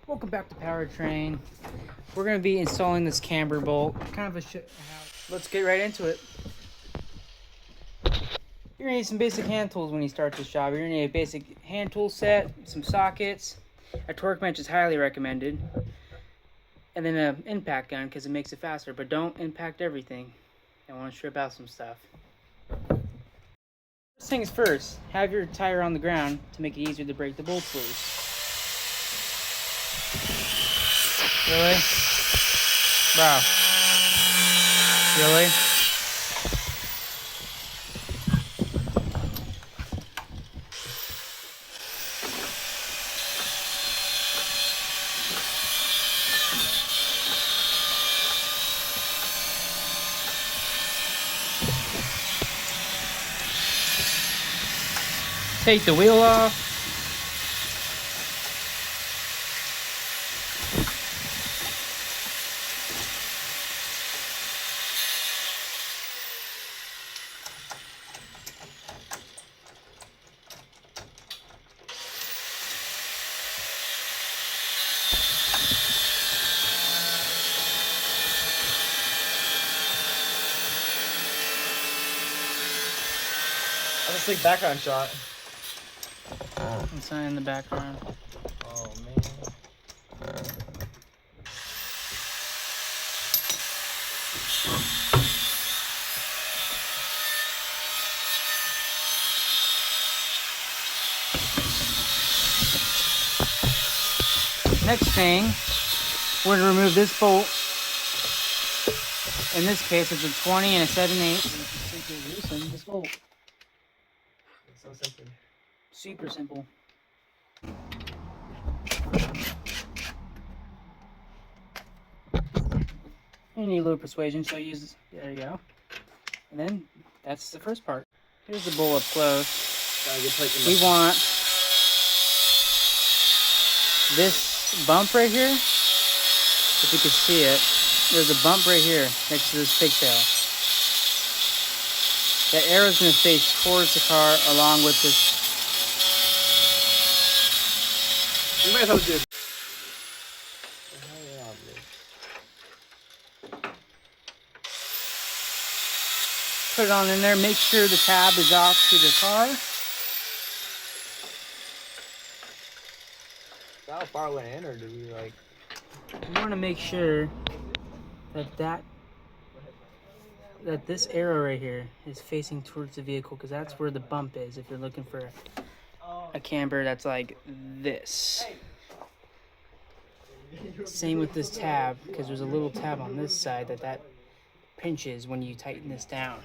Welcome back to POWERTRAIN. We're going to be installing this camber bolt. Kind of a Let's get right into it. You're going to need some basic hand tools when you start this job. You're going to need a basic hand tool set, some sockets. A torque wrench is highly recommended. And then an impact gun because it makes it faster. But don't impact everything. I want to strip out some stuff. First things first, have your tire on the ground to make it easier to break the bolts loose. Really? Bro. Really? Take the wheel off. That's a slick background shot. It's not in the background. Oh man. Next thing, we're going to remove this bolt. In this case, it's a 20 and a 7/8. Simply loosen this bolt. It's so simple. Super simple. You need a little persuasion, so use, there you go. And then, that's the first part. Here's the bolt up close. We want this bump right here. If you can see it, there's a bump right here next to this pigtail. The arrow's going to face towards the car along with this. You might as well do it. Put it on in there. Make sure the tab is off to the car. How far went in, or do we like? You want to make sure that this arrow right here is facing towards the vehicle, because that's where the bump is. If you're looking for a camber that's like this. Same with this tab, because there's a little tab on this side that pinches when you tighten this down.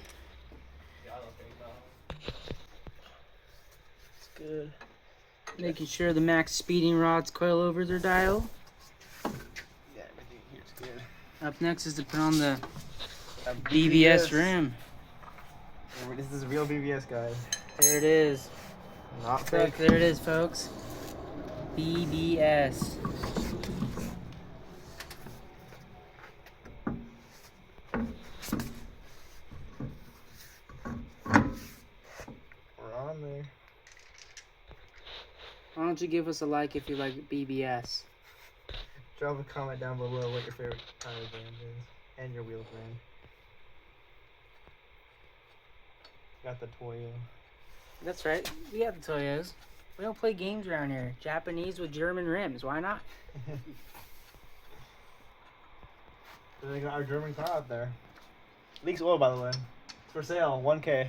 It's good. Making sure the max speeding rod's coilovers are dialed. Yeah, everything here's good. Up next is to put on the BBS rim. This is real BBS, guys. There it is. Not fake. There it is, folks. BBS. We're on there. Why don't you give us a like if you like BBS? Drop a comment down below what your favorite tire brand is and your wheel brand. Got the Toyo. That's right. We have the Toyos. We don't play games around here. Japanese with German rims. Why not? They got our German car out there. Leaks oil, by the way. It's for sale. 1K.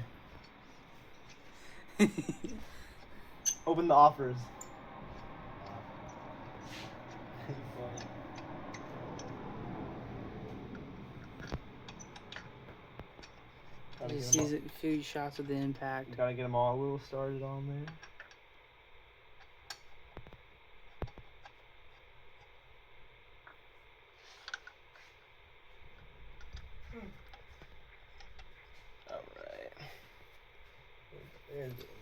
Open the offers. You see a few shots of the impact. You gotta get them all a little started on there. Alright. There's it.